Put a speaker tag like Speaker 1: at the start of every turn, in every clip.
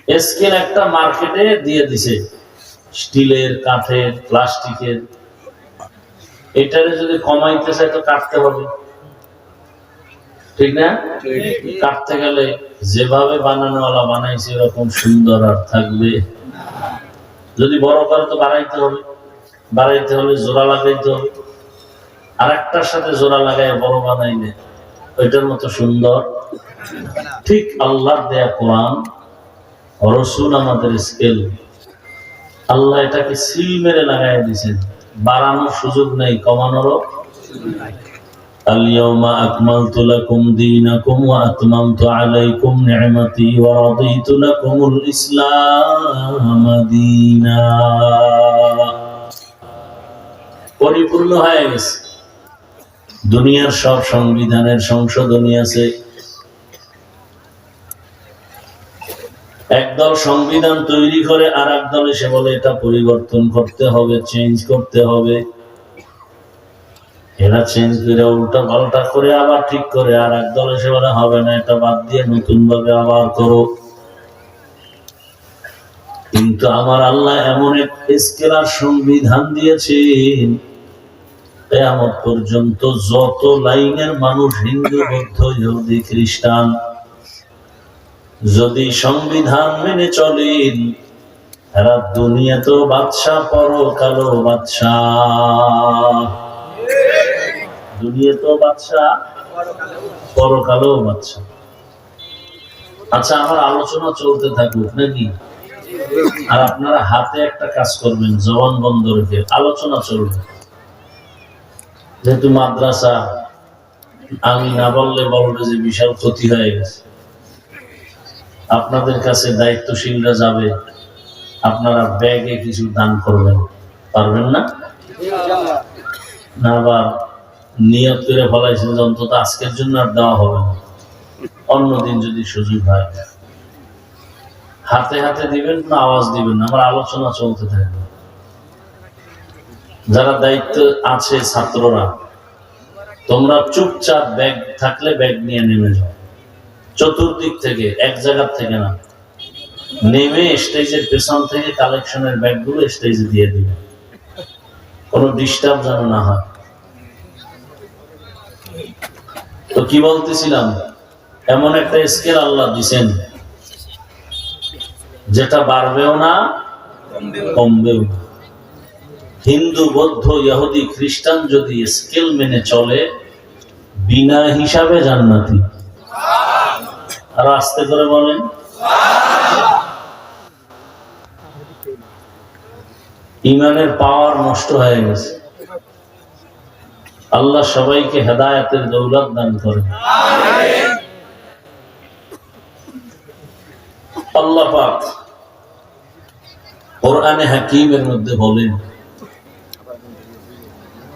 Speaker 1: Scale একটা মার্কেটে দিয়ে দিছে, স্টিলের, কাঠের, প্লাস্টিকের। এটারে যদি কমাইতে চাই তো কাটতে হবে, ঠিক না? কাটতে গেলে যেভাবে বানানোওয়ালা বানাইছে এরকম সুন্দর আর থাকবে? যদি বড় করে তো বাড়াইতে হবে, বাড়াইতে হলে জোড়া লাগাইতে হবে, আর একটার সাথে জোড়া লাগাই বড় বানাইলে ওইটার মতো সুন্দর। ঠিক আল্লাহর দেয়া কোরআন, রাসূল আমাদের স্কেল, আল্লাহ এটাকে সিল মেরে লাগাই দিয়েছেন, বাড়ানোর সুযোগ নেই, কমানোরও। اليوم أكملت لكم دينكم وأتممت عليكم نعمتي ورضيت لكم الإسلام دينا। পরিপূর্ণ হয়ে গেছে। দুনিয়ার সব সংবিধানের সংশোধনী আছে। একদল সংবিধান তৈরি করে আর একদল এসে বলে এটা পরিবর্তন করতে হবে, চেঞ্জ করতে হবে। এরা চেঞ্জ করে উল্টা পাল্টা করে আবার ঠিক করে, আর একদল এসে বলে হবে না, এটা বাদ দিয়ে নতুন ভাবে আবার করো। কিন্তু আমার আল্লাহ এমন এক স্কেলার সংবিধান দিয়েছেন, কিয়ামত পর্যন্ত যত লাইনের মানুষ, হিন্দু, বৌদ্ধ, ইহুদি, খ্রিস্টান, যদি সংবিধান মেনে চলেন, এরা দুনিয়াতেও বাদশা, পরকালেও বাদশা। দুনিয়াতেও বাদশা, পরকালেও বাদশা। আচ্ছা, আমার আলোচনা চলতে থাকুক নাকি? আর আপনারা হাতে একটা কাজ করবেন, জবান বন্ধ রেখে আলোচনা চলবে। যেহেতু মাদ্রাসা, আমি না বললে বলবে যে বিশাল ক্ষতি হয়ে গেছে। আপনাদের কাছে দায়িত্বশীলরা যাবে, আপনারা ব্যাগে কিছু দান করবেন, পারবেন না? না আবার নিয়ত করে ফলাইছেন যে অন্তত আজকের জন্য আর দেওয়া হবে না, অন্যদিন যদি সুযোগ হয়। হাতে হাতে দিবেন, কোনো আওয়াজ দিবেন না, আমার আলোচনা চলতে থাকবে। যারা দায়িত্ব আছে, ছাত্ররা, তোমরা চুপচাপ ব্যাগ থাকলে ব্যাগ নিয়ে নেমে যাও, চতুর্দিক থেকে, এক জায়গার থেকে না। নেমে স্টেজের পেছন থেকে কালেকশনের ব্যাগগুলো স্টেজে দিয়ে দিবে, কোনো ডিস্টার্ব যেন না হয়। তো কি বলতেছিলাম, এমন একটা স্কেল আল্লাহ দিছেন যেটা বাড়বেও না, কমবেও না। হিন্দু, বৌদ্ধ, ইহুদি, খ্রিস্টান যদি স্কেল মেনে চলে, বিনা হিসাবে জান্নাতি। আর আস্তে করে বলেন। ইমানের পাওয়ার নষ্ট হয়ে গেছে। আল্লাহ সবাইকে হেদায়েতের দৌলত দান করেন। আল্লাহ পাক কোরআনে হাকিমের মধ্যে বলেন,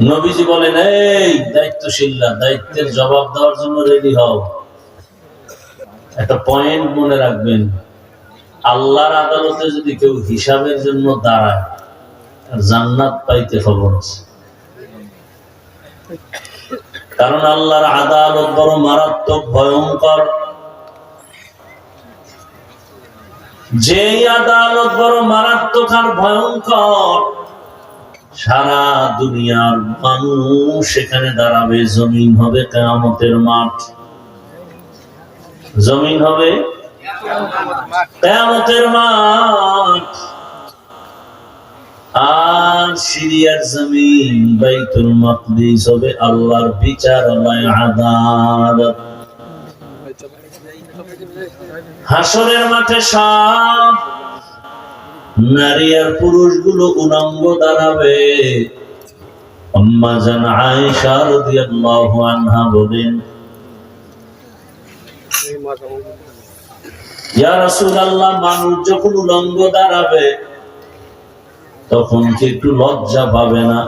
Speaker 1: নবীজি বলেন, এই দায়িত্বশীলরা, দায়িত্বের জবাব দেওয়ার জন্য রেডি হও। একটা পয়েন্ট মনে রাখবেন, আল্লাহর আদালতে যদি কেউ হিসাবের জন্য দাঁড়ায়, জান্নাত পাইতে খবর আছে। কারণ আল্লাহর আদালত বড় মারাত্মক, ভয়ঙ্কর। যে আদালত বড় মারাত্মক আর ভয়ঙ্কর, সারা দুনিয়ার মানুষ সেখানে দাঁড়াবে। জমিন হবে কিয়ামতের মাঠ, জমিন হবে কিয়ামতের মাঠ। আর সিরিয়ার জমিন বাইতুল মাকদিস হবে আল্লাহর বিচারালয়, আদালত। হাসরের মাঠে সব নারী আর পুরুষগুলো উলঙ্গ দাঁড়াবে। আম্মা জান আয়েশা রাদিয়াল্লাহু আনহা বলেন, ইয়া রাসূলুল্লাহ, মানুষ যখন উলঙ্গ দাঁড়াবে তখন কি একটু লজ্জা পাবে না?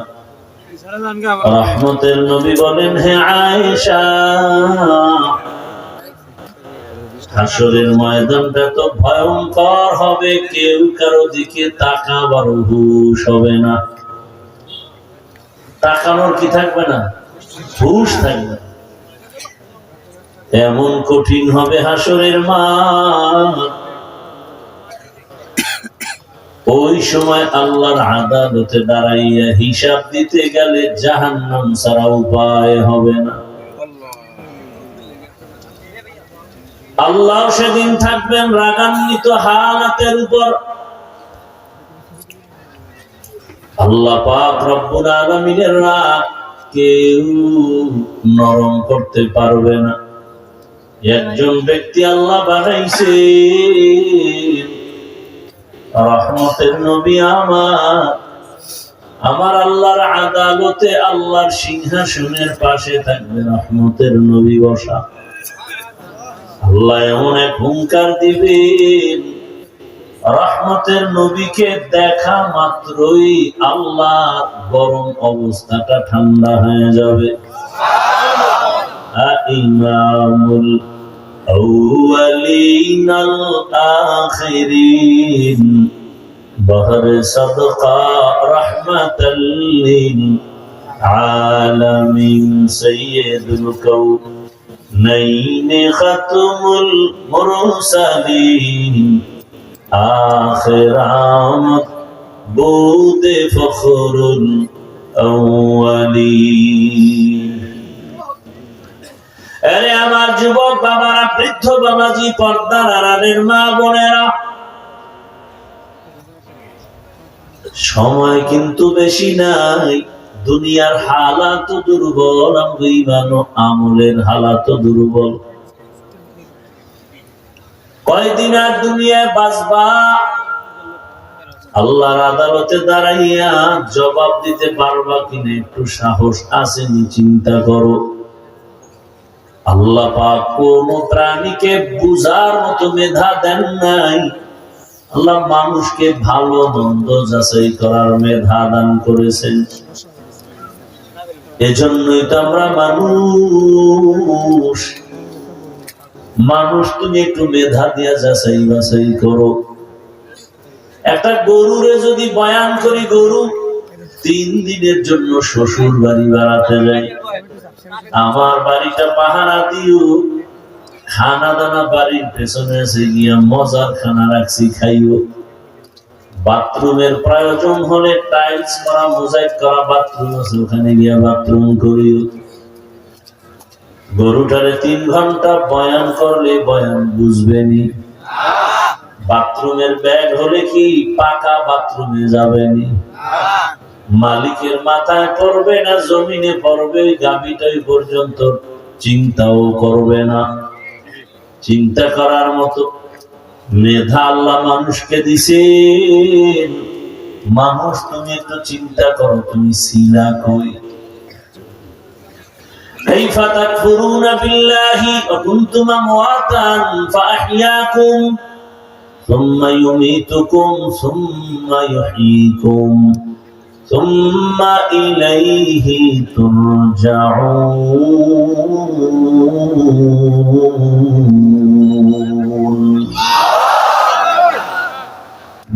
Speaker 1: রহমতের নবী বলেন, হে আয়েশা, হাসরের ময়দানটা তো ভয়ঙ্কর হবে, কেউ কারো দিকে তাকাবার হুঁশ হবে না। তাকানোর কি থাকবে না? হুঁশ থাকবে। এমন কঠিন হবে হাসরের মাঠ, ওই সময় আল্লাহর আদালতে দাঁড়াইয়া হিসাব দিতে গেলে জাহান্নাম ছাড়া উপায় হবে না। আল্লাহ সেদিন থাকবেন রাগান্বিত হালাতের উপর। আল্লাহ পাক রব্বুল আলামিনের রাগ কেউ নরম করতে পারবে না। একজন ব্যক্তি আল্লাহ বানাইছে রহমতের নবী আমার আল্লাহর আদালতে আল্লাহর সিংহাসনের পাশে থাকবে রহমতের নবী বসা। আল্লাহ এমন এক হুঙ্কার দিবেন, রহমতের নবীকে দেখা মাত্রই আল্লাহ গরম অবস্থাটা ঠান্ডা হয়ে যাবে। ইমামুল আউয়ালিন আল আখিরিন বহর সাদকা রাহমাতাল লিল আলামিন সাইয়্যিদুল কাউনাইন খাতমুল মুরসালিন আখিরামত বুদে ফখরুল আউয়ালিন। আরে আমার যুবক বাবারা, বৃদ্ধ বাবাজি, পর্দার আড়ালের মা বোনেরা, সময় কিন্তু বেশি নাই। দুনিয়ার হালাত দুর্বল, ইমান ও আমলের হালাত দুর্বল। কয়দিন আর দুনিয়ায় বাঁচবা? আল্লাহর আদালতে দাঁড়াইয়া জবাব দিতে পারবা কিনা একটু সাহস আসেনি? চিন্তা করো। আল্লাহ পাক কোন প্রাণীকে বুঝার মতো মেধা দেন নাই। আল্লাহ মানুষকে ভালো মন্দ যাচাই করার মেধা দান করেছেন। এজন্যই তো আমরা মানুষ। তুমি একটু মেধা দিয়া যাচাই বাছাই করো। একটা গরুরে যদি বয়ান করি, গরু 3 দিনের জন্য শ্বশুর বাড়ি বেড়াতে যায়, আমার বাড়িটা পাহারা দিও, খানা দানা বাড়ির পেছনে এসে গিয়া মজার খানা রাখছি, খাইও। বাথরুমের প্রয়োজন হলে টাইলস করা, মোজাইক করা বাথরুম আছে, ওখানে গিয়া বাথরুম করিও। গরুটারে 3 ঘন্টা বয়ান করলে বয়ান বুঝবেনি। বাথরুমের ব্যাগ হলে কি পাকা বাথরুমে যাবেনি? মালিকের মাথায় পড়বে না জমিনে পড়বে, গাভীটাই পর্যন্ত চিন্তাও করবে না। চিন্তা করার মতো মেধা আল্লাহ মানুষকে দিছেন। মানুষ, তুমি একটু চিন্তা করো, তুমি ছিলা কই? কাইফা তাকফুরুনা বিল্লাহি ওয়া কুনতুম আমওয়াতান ফাআহইয়াকুম সুম্মা ইউমীতুকুম সুম্মা ইউহয়ীকুম সুম্মা ইলাইহি তুরজাউন।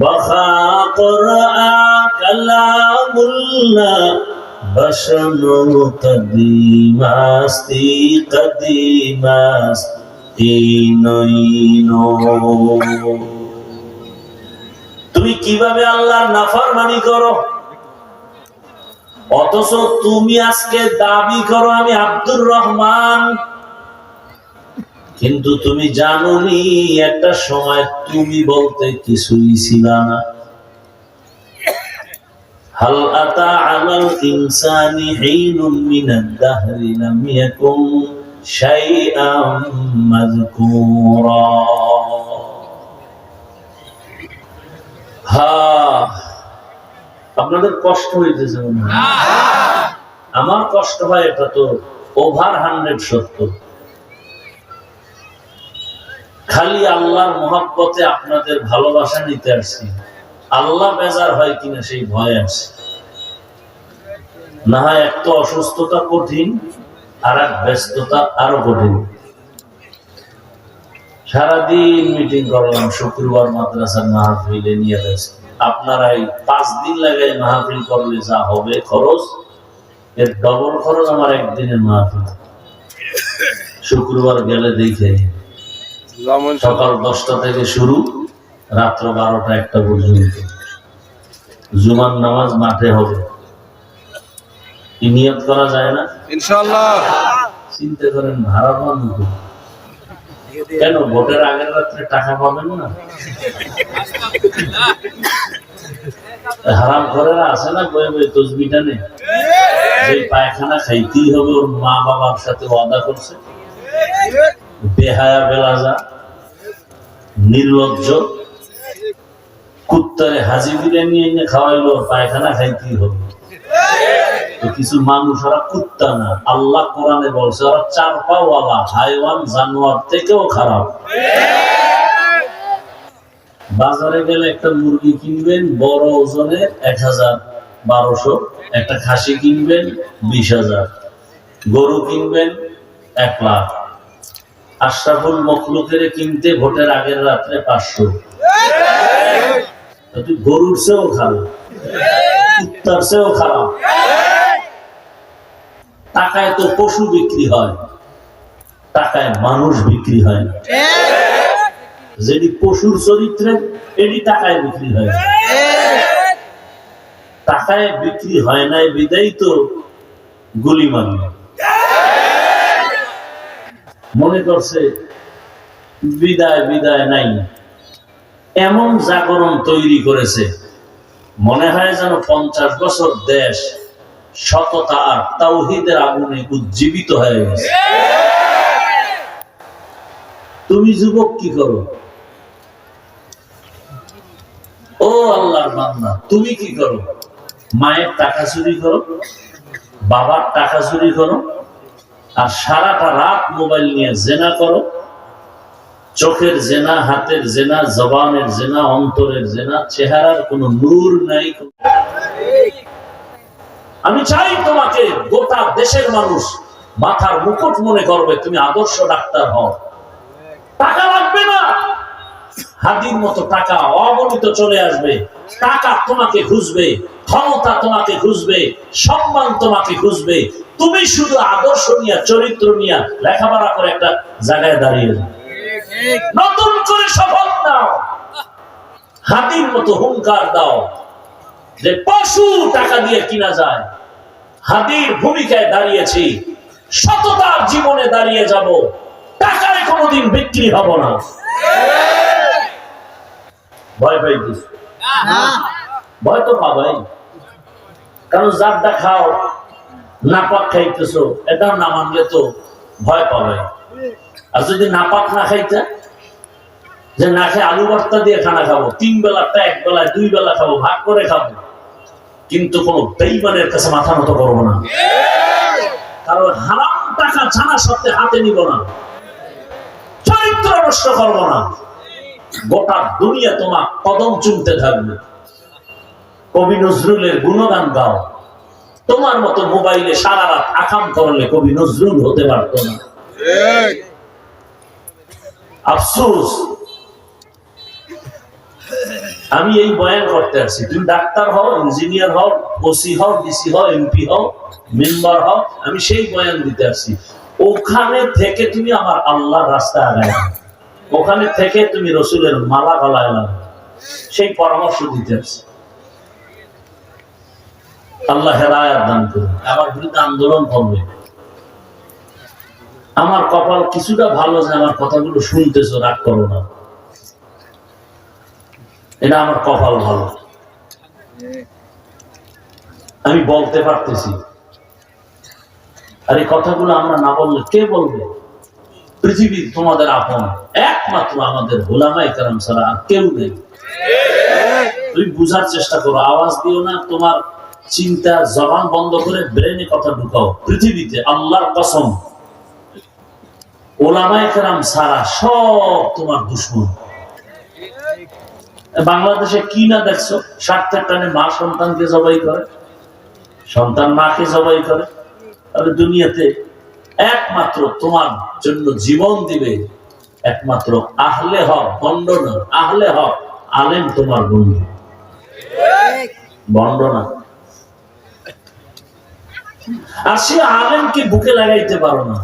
Speaker 1: বাখা কুরআন কালামুল্লাহ বশনু কদিমাস্তি কদিমাস্তি নইনো। তুমি কিভাবে আল্লাহর নাফরমানি করো, অথচ তুমি আজকে দাবি করো আমি আব্দুর রহমান, কিন্তু তুমি জানোনি একটা সময় তুমি বলতে কিছুই ছিল না। হাল আতা আলাল ইনসানি হিনুম মিনাদ দাহরি লাম ইয়াকুন শাইআম মাযকুরা। আপনাদের কষ্ট হইতেছে মনে হয়? আমার কষ্ট হয়, এটা তো ওভার 100 সত্য। খালি আল্লাহর মহব্বতে আপনাদের ভালোবাসা নিতে আসছি। আল্লাহ বেজার হয় কিনা সেই ভয় আছে। না হয় এক তো অসুস্থতা কঠিন, আর এক ব্যস্ততা আরো কঠিন। সারাদিন মিটিং করলাম, শুক্রবার মাদ্রাসার মাহফিলে নিয়ে গেছে। আপনারাই 5 দিন লাগাই মাহফিল করলে যা হবে খরচ, এর ডবল খরচ আমার একদিনের মাহফিল। শুক্রবার গেলে দেখে সকাল 10টা থেকে শুরু, রাত্র 12টা 1টা পর্যন্ত। জুমার নামাজ মাঠে হবে, কি নিয়ত করা যায় না
Speaker 2: ইনশাআল্লাহ?
Speaker 1: চিন্তা করেন ভাড়া পান কেন? ভোটের আগের রাত্রে টাকা পাবেন না? হারাম ঘরেরা আছে না বয়ে বয়ে তসবি টানে, যে পায়খানা খাইতেই হবে ওর মা বাবার সাথে ওয়াদা করছে। বেহায়া বেলাজা নির্লজ্জ কুত্তারে হাজি বিরিয়ানি এনে খাওয়াইলো, ওর পায়খানা খাইতেই হবে। কিছু মানুষ ওরা কুত্তা না, আল্লাহ কোরআনে বলছে ওরা চার পাওয়ালা হাইওয়ান, জানোয়ার থেকেও খারাপ। বাজারে গেলে একটা মুরগি কিনবেন বড় ওজনের ১,১২০০, একটা খাসি কিনবেন ২০,০০০, গরু কিনবেন ১,০০,০০০। আশরাফুল মখলুকের কিনতে ভোটের আগের রাত্রে ৫০০। তুই গরুর চেয়েও খারাপ, কুত্তার চেয়েও খারাপ। টাকায় তো পশু বিক্রি হয়, টাকায় মানুষ বিক্রি হয় না। যেটি পশুর চরিত্রে এটি টাকায় বিক্রি হয়, টাকায় বিক্রি হয় নাই বিদায় তো গুলি মারল। মনে করছে বিদায় বিদায় নাই, এমন জাগরণ তৈরি করেছে মনে হয় যেন ৫০ বছর দেশ সততা আর তাওহীদের আগুনে উজ্জীবিত হয়ে গেছে। তুমি যুবক কি করো? ও আল্লাহর বান্দা, তুমি কি করো? মায়ের টাকা চুরি করো, বাবার টাকা চুরি করো, আর সারাটা রাত মোবাইল নিয়ে জেনা করো। চোখের জেনা, হাতের জেনা, জবানের জেনা, অন্তরের জেনা, চেহারার কোনো নূর নাই। আমি চাই তোমাকে গোটা দেশের মানুষ মাথার মুকুট মনে করবে, তুমি আদর্শ ডাক্তার হও। টাকা লাগবে না, হাদির মতো টাকা অগণিত চলে আসবে। টাকা তোমাকে খুঁজবে, ক্ষমতা তোমাকে খুঁজবে, সম্মান তোমাকে খুঁজবে। তুমি শুধু আদর্শ নিয়ে, চরিত্র নিয়ে লেখাপড়া করে একটা জায়গায় দাঁড়িয়ে যাও, নতুন করে শপথ নাও, হাদির মতো হুঙ্কার দাও যে পশু টাকা দিয়ে কিনা যায়। হাদির ভূমিকায় দাঁড়িয়েছি, সততার জীবনে দাঁড়িয়ে যাব, টাকায় কোনোদিন বিক্রি হব না। ভয় পাইছিস? ভয় তো পাবাই, কারণ যারটা খাও নাপাক খাইতেছো, এটাও না মানলে তো ভয় পাবে। আর যদি নাপাক না খাইতে, যে না খেয়ে আলু ভর্তা দিয়ে খানা খাবো, ৩ বেলাটা ১ বেলায় ২ বেলা খাবো, ভাগ করে খাবো, কিন্তু কোন বেঈমানের কাছে মাথা নত করবো না। কারণ হারাম টাকা জানা সত্ত্বে হাতে নিব না, চরিত্র নষ্ট করবো না। গোটা দুনিয়া তোমার কদম চুমতে থাকবে। কবি নজরুলের গুণগান গাও, তোমার মতো মোবাইলে সারা রাত আকাম করলে কবি নজরুল হতে পারতো না। আফসোস, আমি এই বয়ান করতে আসছি। তুমি ডাক্তার হও, ইঞ্জিনিয়ার হও, ওসি হও, ডিসি হও, এমপি হও, মেম্বার হও, আমি সেই বয়ান দিতে আসছি। ওখানে থেকে তুমি আমার আল্লাহর রাস্তা আগায়, ওখানে থেকে তুমি রসুলের মালা গলায় লাগো, সেই পরামর্শ দিতে আসছি। আল্লাহ হেদায়েত দান করুন। আমার বিরুদ্ধে আন্দোলন করবে, আমার কপাল কিছুটা ভালো যে আমার কথাগুলো শুনতেছো, রাগ করো না, এটা আমার কপাল ভালো, আমি বলতে পারতেছি। আর এই কথাগুলো আমরা না বললে কে বলবে? পৃথিবীর তোমাদের আপন একমাত্র আমাদের উলামায়ে কেরাম ছাড়া আর কেউ নেই। তুমি বুঝার চেষ্টা করো, আওয়াজ দিও না, তোমার চিন্তা জবান বন্ধ করে ব্রেনে কথা ঢুকাও। পৃথিবীতে আল্লাহর কসম উলামায়ে কেরাম ছাড়া সব তোমার দুশমন। বাংলাদেশে কি না দেখছো? স্বার্থের টানে মা সন্তানকে জবাই করে, সন্তান মাকে জবাই করে। তাহলে দুনিয়াতে একমাত্র তোমার জন্য জীবন দিবে একমাত্র আহলে হক, বন্ড না। আহলে হক আলেম তোমার বন্ধু, বন্ড না। আর সে আলেমকে বুকে লাগাইতে পারো না,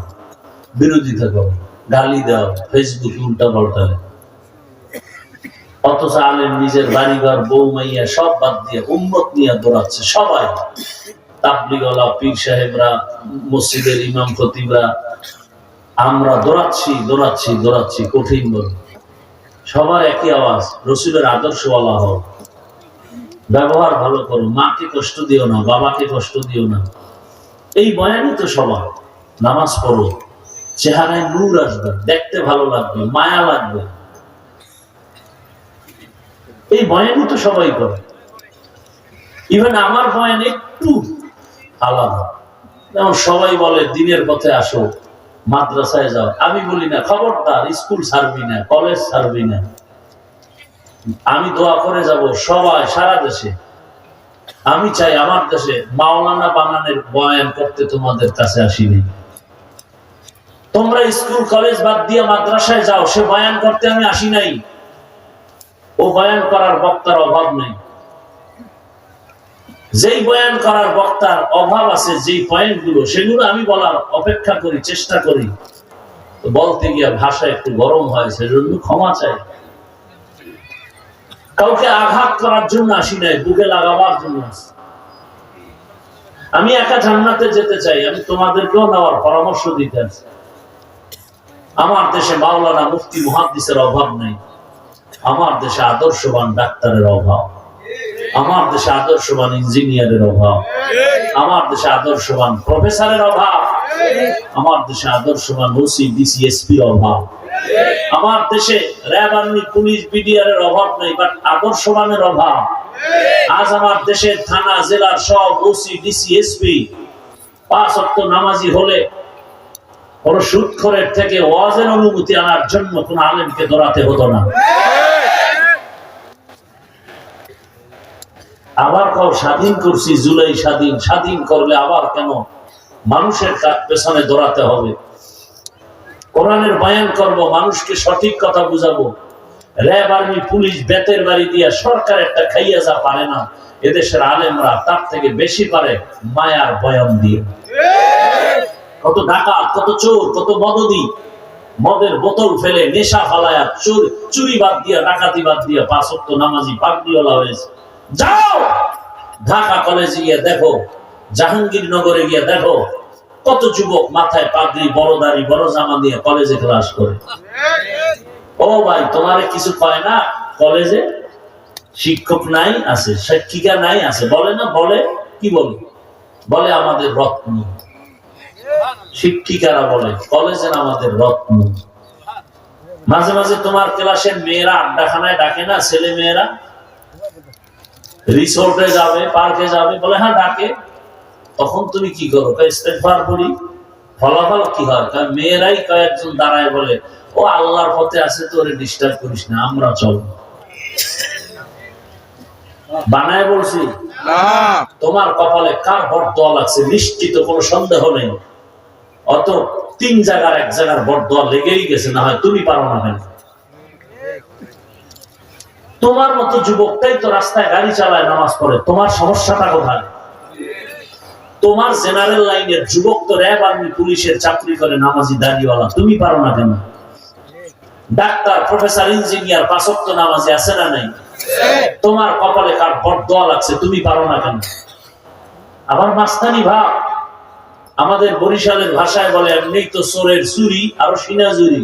Speaker 1: বিরোধিতা করো, গালি দাও, ফেসবুকে উল্টা পাল্টা। অথচ আলেম নিজের বাড়িঘর বউ মাইয়া সব বাদ দিয়ে উম্মত নিয়ে দৌড়াচ্ছে। সবাই তাবলীগওয়ালা, পীর সাহেবরা, মসজিদের ইমাম খতিবরা, আমরা দৌড়াচ্ছি দৌড়াচ্ছি দৌড়াচ্ছি। কঠিন বল, সবার একই আওয়াজ, রসুলের আদর্শওয়ালা হও, ব্যবহার ভালো করো, মাকে কষ্ট দিও না, বাবাকে কষ্ট দিও না। এই বয়ানই তো সবার। নামাজ পড়ো, চেহারায় নূর আসবে, দেখতে ভালো লাগবে, মায়া লাগবে। এই বয়ানই তো সবাই করে। ইভেন আমার বয়ান একটু আলাদা। যেমন সবাই বলে দিনের পথে আসো, মাদ্রাসায় যাও। আমি বলি না, খবরদার স্কুল ছাড়বি না, কলেজ ছাড়বি না। আমি দোয়া করে যাব সবাই, সারা দেশে। আমি চাই আমার দেশে মাওলানা বানানের বয়ান করতে তোমাদের কাছে আসিনি। তোমরা স্কুল কলেজ বাদ দিয়ে মাদ্রাসায় যাও, সে বয়ান করতে আমি আসি নাই। ও বয়ান করার বক্তার অভাব নেই। যেই বয়ান করার বক্তার অভাব আছে, যেই পয়েন্টগুলো, সেগুলো আমি বলার অপেক্ষা করি, চেষ্টা করি। বলতে গিয়ে ভাষা একটু গরম হয়, সেজন্য ক্ষমা চাই। কাউকে আঘাত করার জন্য আসি নাই, বুকে লাগাবার জন্য আসি। আমি একা জান্নাতে যেতে চাই, আমি তোমাদেরকেও নেওয়ার পরামর্শ দিতে আছি। আমার দেশে মাওলানা, মুফতি, মুহাদ্দিসের অভাব নেই। আমার দেশে আদর্শবান ডাক্তারের অভাব, আমার দেশে আদর্শবান ইঞ্জিনিয়ারের অভাব, আমার দেশে আদর্শবান প্রফেসরের অভাব, আমার দেশে আদর্শবান ওসি, ডিসি, এসপির অভাব। আমার দেশে র্যাব, আর্মি, পুলিশ, বিডিআর এর অভাব নেই, বাট আদর্শবানের অভাব। আজ আমার দেশের থানা, জেলার সব ওসি, ডিসি, এসপি 5 ওয়াক্ত নামাজি হলে কোন সুদখোরের থেকে ওয়াজের অনুমতি আনার জন্য কোন আলেমকে দৌড়াতে হতো না। আবার কাউ স্বাধীন করছি, জুলাই স্বাধীন, স্বাধীন করলে আবার কেন মানুষের পেছনে দৌড়াতে হবে? কোরআনের বয়ান করব, মানুষকে সঠিক কথা বুঝাবো। র্যাব, আর্মি, পুলিশ বেতের বাড়ি দিয়া সরকার একটা খাইয়া যা পারে না, এদেশের আলেমরা তার থেকে বেশি পারে মায়ার বয়ান দিয়ে। কত ডাকাত, কত চোর, কত মদদি, মদের বোতল ফেলে, নেশা ফালায়া, চুরি বাদ দিয়া, ডাকাতি বাদ দিয়া 5 ওয়াক্ত নামাজি পাগড়িওয়ালা হয়েছে। যাও ঢাকা কলেজে গিয়ে দেখো, জাহাঙ্গীরনগরে গিয়ে দেখো, কত যুবক মাথায় পাগড়ি, বড় দাড়ি, বড় জামা দিয়ে কলেজে ক্লাস করে। ও ভাই, তোমারে কিছু কয় না? কলেজে শিক্ষক নাই, আছে শিক্ষিকা নাই, আছে বলে না? বলে কি বলে? বলে আমাদের রত্ন। শিক্ষিকারা বলে কলেজের আমাদের রত্ন। মাঝে মাঝে তোমার ক্লাসের মেয়েরা আড্ডাখানায় ডাকে না, ছেলে মেয়েরা রিসোর্টে যাবে, পার্কে যাবে, বলে হ্যাঁ ডাকে। তখন তুমি কি করো? ইস্তেগফার করি। ফলাফল কি হয়? কারণ মেয়েরাই কয়েকজন দাঁড়ায় বলে, ও আল্লাহর পথে আছে, তো ওরে ডিস্টার্ব করিস না, আমরা চল। বানায় বলছি না। তোমার কপালে কার বরদোয়া লাগছে নিশ্চিত কোনো সন্দেহ নেই। অত 3 জায়গার 1 জায়গার বরদোয়া লেগেই গেছে, না হয় তুমি পারো না কেন? তোমার মতো যুবকটাই তো রাস্তায় গাড়ি চালায়, নামাজ পড়ে, তোমার সমস্যাটা কোথায়? তোমার জেনারেল লাইনের যুবক তো র্যাব, আর্মি, পুলিশের চাকরি করে, নামাজি, দাড়িওয়ালা, তুমি পারো না কেন? ডাক্তার, প্রফেসর, ইঞ্জিনিয়ার 5 ওয়াক্ত নামাজি আছে না নাই? তোমার কপালে কার বরদোয়া লাগছে, তুমি পারো না কেন? আবার মাস্তানি ভাব। আমাদের বরিশালের ভাষায় বলে, এমনি তো চোরের চুরি আরো সিনাজুরি।